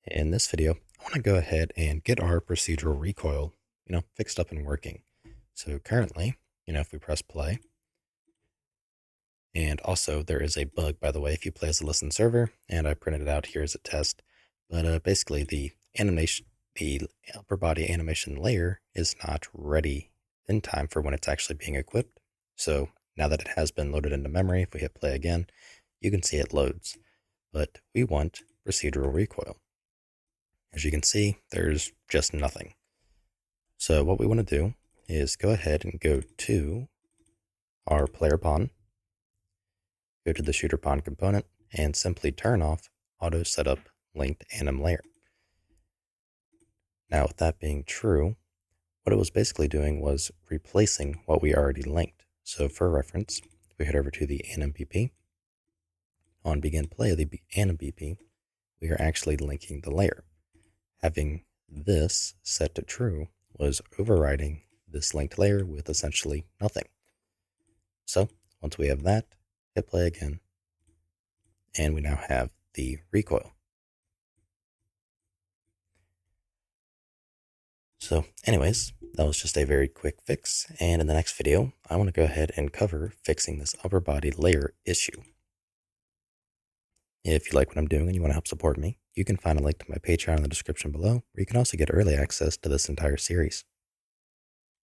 In this video, I want to go ahead and get our procedural recoil, fixed up and working. So currently, if we press play, and also there is a bug, by the way, if you play as a listen server, and I printed it out here as a test, but basically the upper body animation layer is not ready in time for when it's actually being equipped. So now that it has been loaded into memory, if we hit play again, you can see it loads. But we want procedural recoil. As you can see, there's just nothing. So what we want to do is go ahead and go to our player pawn, go to the shooter pawn component, and simply turn off auto setup linked anim layer. Now, with that being true, what it was basically doing was replacing what we already linked. So for reference, we head over to the anim BP. On begin play of the anim BP, we are actually linking the layer. Having this set to true was overriding this linked layer with essentially nothing. So once we have that, hit play again, and we now have the recoil. So anyways, that was just a very quick fix, and in the next video, I want to go ahead and cover fixing this upper body layer issue. If you like what I'm doing and you want to help support me, you can find a link to my Patreon in the description below, where you can also get early access to this entire series.